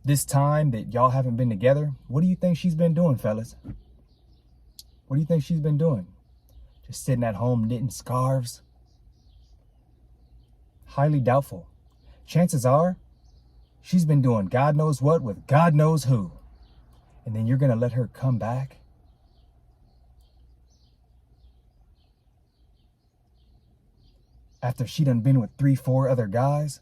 This time that y'all haven't been together, what do you think she's been doing, fellas? What do you think she's been doing? Just sitting at home knitting scarves? Highly doubtful. Chances are, she's been doing God knows what with God knows who. And then you're going to let her come back? After she done been with 3-4 other guys?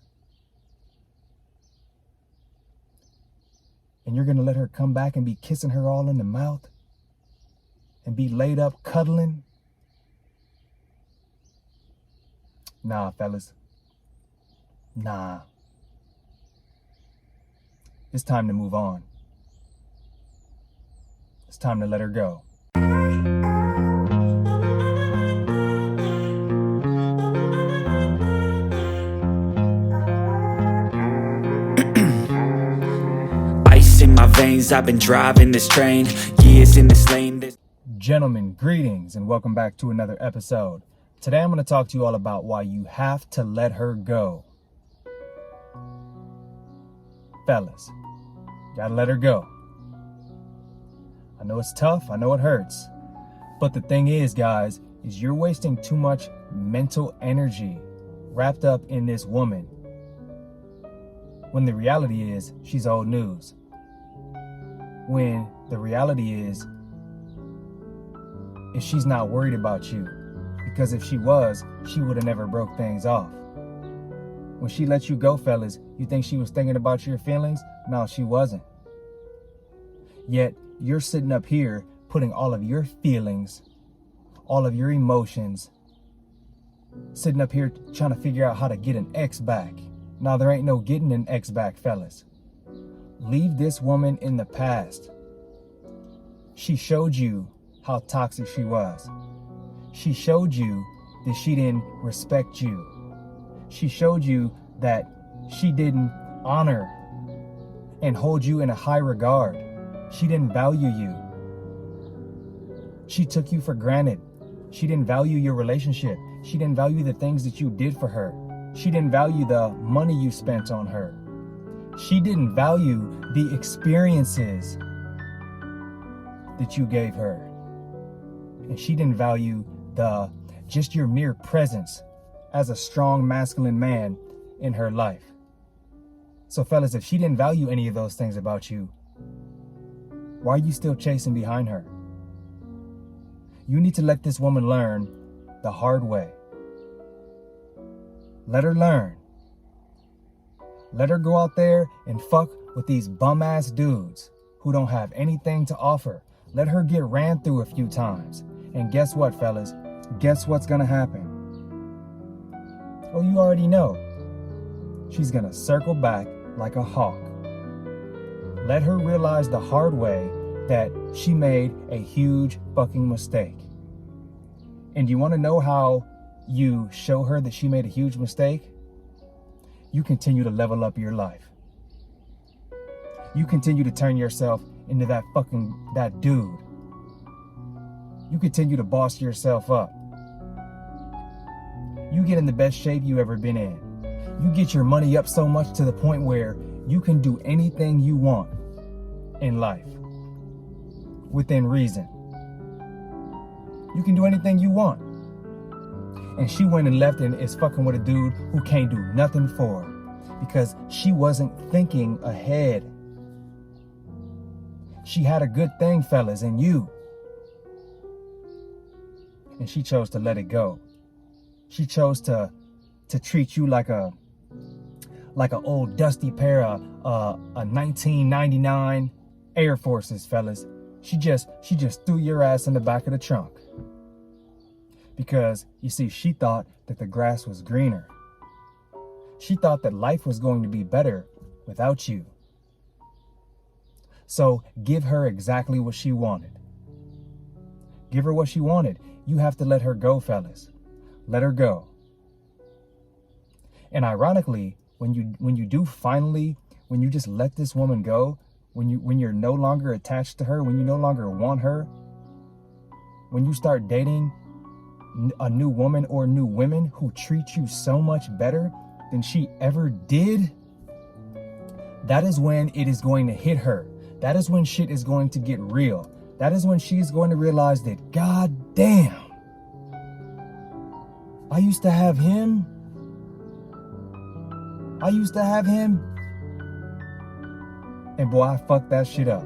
And you're going to let her come back and be kissing her all in the mouth? And be laid up cuddling? Nah, fellas. Nah. It's time to move on. It's time to let her go. Ice in my veins, I've been driving this train, years in this lane. Gentlemen, greetings and welcome back to another episode. Today I'm going to talk to you all about why you have to let her go. Fellas, gotta let her go. I know it's tough, I know it hurts. But the thing is, guys, is you're wasting too much mental energy wrapped up in this woman. When the reality is, she's old news. When the reality is she's not worried about you. Because if she was, she would have never broke things off. When she let you go, fellas, you think she was thinking about your feelings? No, she wasn't. Yet, you're sitting up here putting all of your feelings, all of your emotions, sitting up here trying to figure out how to get an ex back. Now, there ain't no getting an ex back, fellas. Leave this woman in the past. She showed you how toxic she was. She showed you that she didn't respect you. She showed you that she didn't honor and hold you in a high regard. She didn't value you. She took you for granted. She didn't value your relationship. She didn't value the things that you did for her. She didn't value the money you spent on her. She didn't value the experiences that you gave her. And she didn't value just your mere presence as a strong masculine man in her life. So fellas, if she didn't value any of those things about you, why are you still chasing behind her? You need to let this woman learn the hard way. Let her learn. Let her go out there and fuck with these bum ass dudes who don't have anything to offer. Let her get ran through a few times. And guess what, fellas? Guess what's gonna happen? Oh, you already know. She's gonna circle back like a hawk. Let her realize the hard way that she made a huge fucking mistake. And you wanna know how you show her that she made a huge mistake? You continue to level up your life. You continue to turn yourself into that dude. You continue to boss yourself up. You get in the best shape you ever been in. You get your money up so much to the point where you can do anything you want in life within reason. You can do anything you want. And she went and left and is fucking with a dude who can't do nothing for her because she wasn't thinking ahead. She had a good thing, fellas, in you. And she chose to let it go. She chose to treat you like a old dusty pair of a 1999 Air Forces, fellas. She just threw your ass in the back of the trunk. Because, you see, she thought that the grass was greener. She thought that life was going to be better without you. So give her exactly what she wanted. Give her what she wanted. You have to let her go, fellas. Let her go. And ironically, when you do finally, when you just let this woman go, when you're no longer attached to her, when you no longer want her, when you start dating a new woman or new women who treat you so much better than she ever did, that is when it is going to hit her. That is when shit is going to get real. That is when she's going to realize that, God damn, I used to have him. And boy, I fucked that shit up.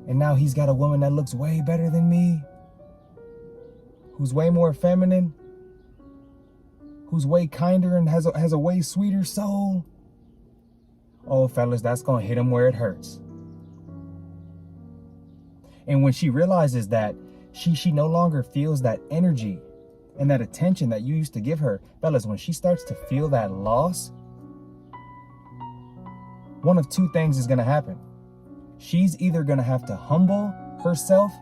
And now he's got a woman that looks way better than me, who's way more feminine, who's way kinder and has a way sweeter soul. Oh, fellas, that's gonna hit him where it hurts. And when she realizes that she no longer feels that energy and that attention that you used to give her, fellas, when she starts to feel that loss, one of two things is gonna happen. She's either gonna have to humble herself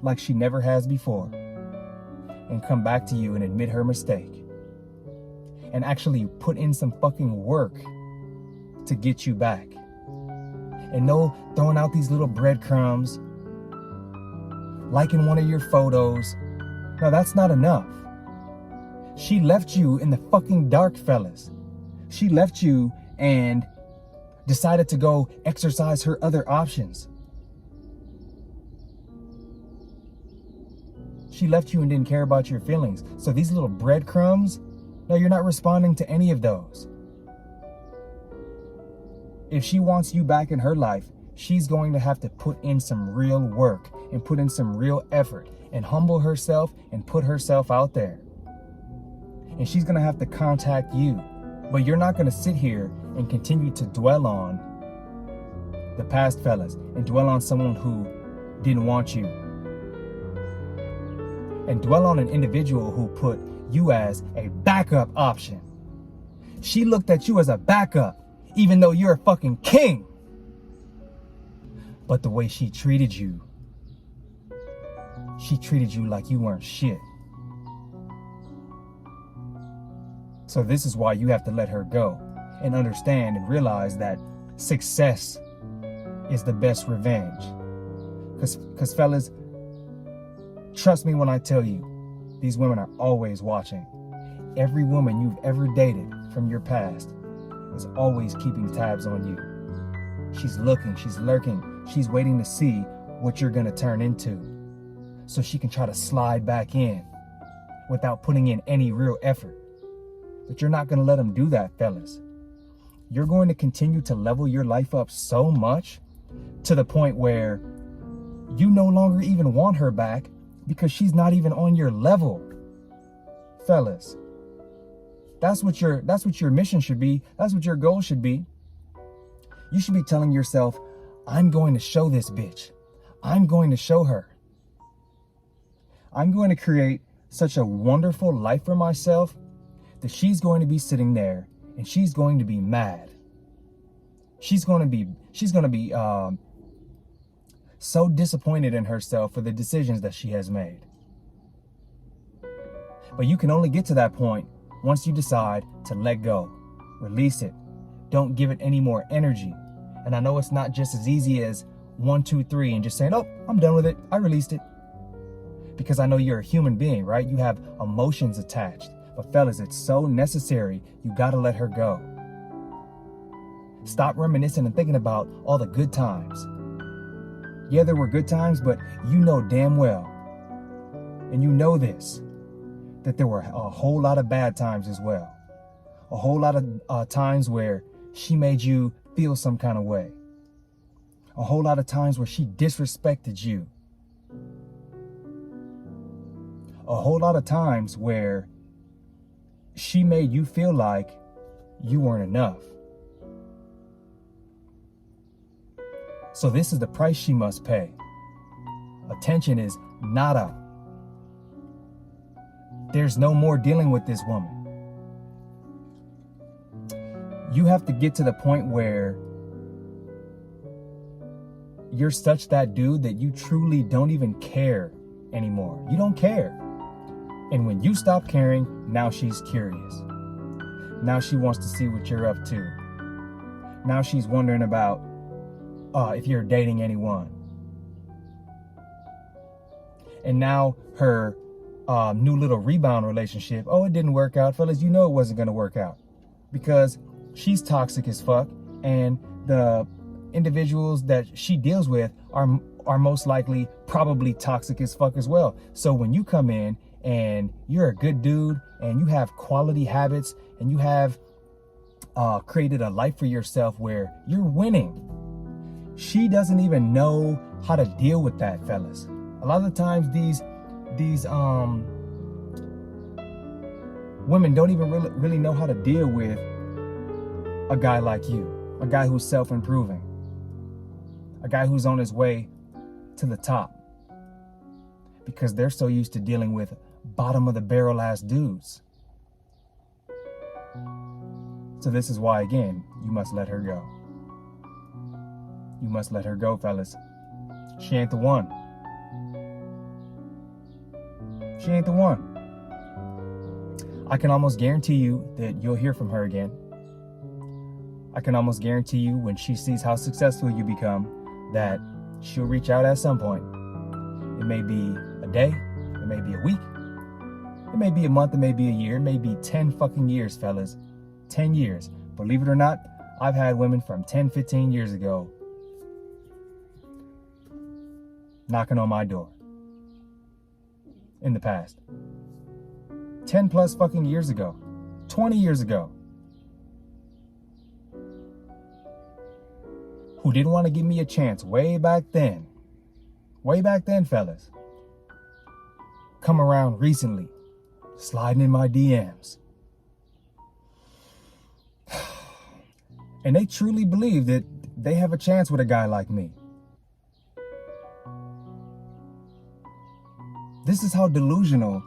like she never has before and come back to you and admit her mistake and actually put in some fucking work to get you back. And no throwing out these little breadcrumbs, liking one of your photos. No, that's not enough. She left you in the fucking dark, fellas. She left you and decided to go exercise her other options. She left you and didn't care about your feelings. So these little breadcrumbs, no, you're not responding to any of those. If she wants you back in her life, she's going to have to put in some real work and put in some real effort and humble herself and put herself out there. And she's going to have to contact you. But you're not going to sit here and continue to dwell on the past, fellas, and dwell on someone who didn't want you. And dwell on an individual who put you as a backup option. She looked at you as a backup, even though you're a fucking king. But the way she treated you like you weren't shit. So this is why you have to let her go and understand and realize that success is the best revenge. Because fellas, trust me when I tell you, these women are always watching. Every woman you've ever dated from your past is always keeping tabs on you. She's looking, she's lurking, she's waiting to see what you're gonna turn into so she can try to slide back in without putting in any real effort. But you're not gonna let them do that, fellas. You're going to continue to level your life up so much to the point where you no longer even want her back because she's not even on your level. Fellas, that's what your mission should be. That's what your goal should be. You should be telling yourself, I'm going to show this bitch. I'm going to show her. I'm going to create such a wonderful life for myself that she's going to be sitting there and she's going to be mad. She's going to be so disappointed in herself for the decisions that she has made. But you can only get to that point once you decide to let go, release it. Don't give it any more energy. And I know it's not just as easy as 1, 2, 3 and just saying, oh, I'm done with it. I released it. Because I know you're a human being, right? You have emotions attached. But fellas, it's so necessary. You got to let her go. Stop reminiscing and thinking about all the good times. Yeah, there were good times, but you know damn well, and you know this, that there were a whole lot of bad times as well. A whole lot of times where she made you feel some kind of way. A whole lot of times where she disrespected you. A whole lot of times where she made you feel like you weren't enough. So this is the price she must pay. Attention is nada. There's no more dealing with this woman. You have to get to the point where you're such that dude that you truly don't even care anymore. You don't care. And when you stop caring, now she's curious. Now she wants to see what you're up to. Now she's wondering about if you're dating anyone. And now her new little rebound relationship, oh, it didn't work out. Fellas, you know it wasn't going to work out. Because she's toxic as fuck, and the individuals that she deals with are most likely probably toxic as fuck as well. So when you come in and you're a good dude and you have quality habits and you have created a life for yourself where you're winning, she doesn't even know how to deal with that, fellas. A lot of the times these women don't even really know how to deal with a guy like you, a guy who's self-improving, a guy who's on his way to the top, because they're so used to dealing with bottom of the barrel ass dudes. So this is why, again, you must let her go. You must let her go, fellas. She ain't the one. She ain't the one. I can almost guarantee you that you'll hear from her again. I can almost guarantee you when she sees how successful you become that she'll reach out at some point. It may be a day, it may be a week, it may be a month, it may be a year, it may be 10 fucking years, fellas. 10 years. Believe it or not, I've had women from 10, 15 years ago knocking on my door in the past. 10 plus fucking years ago. 20 years ago. Who didn't want to give me a chance way back then. Way back then, fellas. Come around recently. Sliding in my DMs. And they truly believe that they have a chance with a guy like me. This is how delusional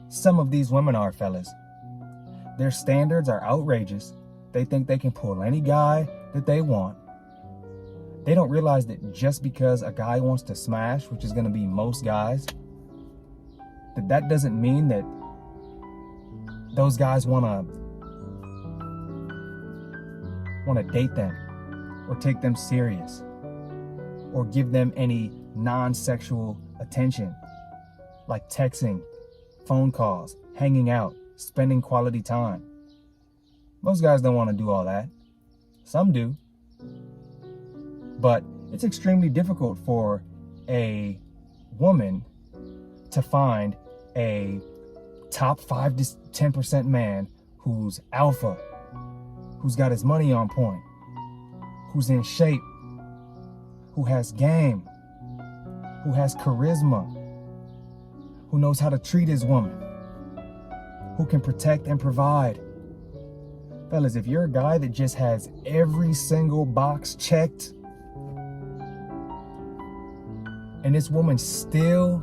some of these women are, fellas. Their standards are outrageous. They think they can pull any guy that they want. They don't realize that just because a guy wants to smash, which is going to be most guys, that doesn't mean that those guys want to date them or take them serious or give them any non-sexual attention, like texting, phone calls, hanging out, spending quality time. Most guys don't want to do all that. Some do. But it's extremely difficult for a woman to find a top 5 to 10% man who's alpha, who's got his money on point, who's in shape, who has game, who has charisma, who knows how to treat his woman, who can protect and provide. Fellas, if you're a guy that just has every single box checked, and this woman still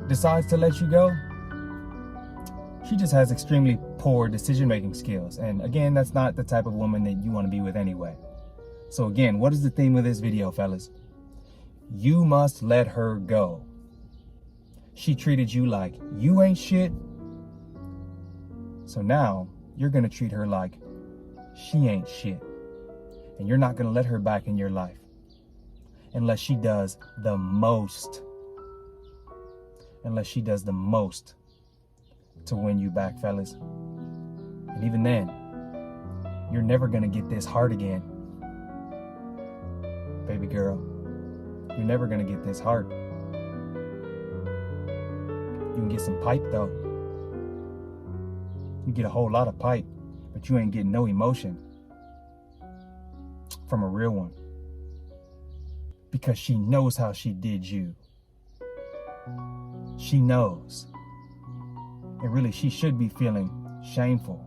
decides to let you go, she just has extremely poor decision-making skills. And again, that's not the type of woman that you want to be with anyway. So again, what is the theme of this video, fellas? You must let her go. She treated you like you ain't shit. So now you're going to treat her like she ain't shit. And you're not going to let her back in your life unless she does the most. Unless she does the most to win you back, fellas. And even then, you're never going to get this heart again. Baby girl, you're never going to get this heart. You can get some pipe though. You get a whole lot of pipe, but you ain't getting no emotion from a real one. Because she knows how she did you. She knows. And really, she should be feeling shameful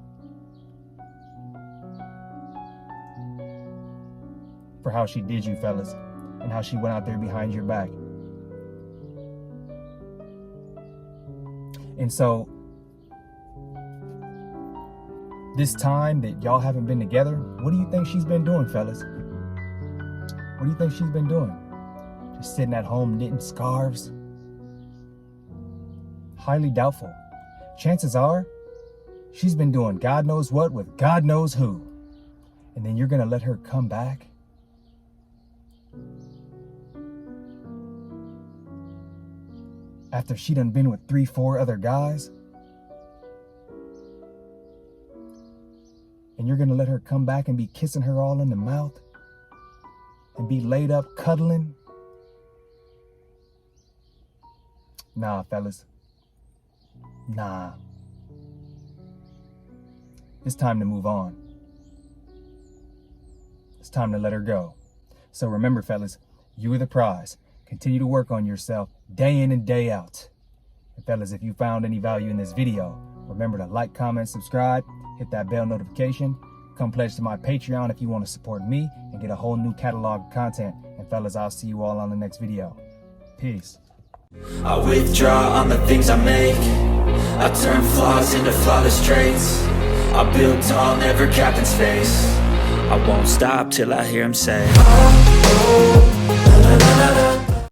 for how she did you, fellas, and how she went out there behind your back. And so, this time that y'all haven't been together, what do you think she's been doing, fellas? What do you think she's been doing? Just sitting at home knitting scarves? Highly doubtful. Chances are, she's been doing God knows what with God knows who. And then you're going to let her come back? After she done been with 3-4 other guys? And you're gonna let her come back and be kissing her all in the mouth? And be laid up cuddling? Nah, fellas. Nah. It's time to move on. It's time to let her go. So remember, fellas, you are the prize. Continue to work on yourself day in and day out. And fellas, if you found any value in this video, remember to like, comment, subscribe, hit that bell notification. Come pledge to my Patreon if you want to support me and get a whole new catalog of content. And fellas, I'll see you all on the next video. Peace. I withdraw on the things I make. I turn flaws into flawless traits. I build tall, never capped in space. I won't stop till I hear him say, oh, oh, la, la, la, la, la.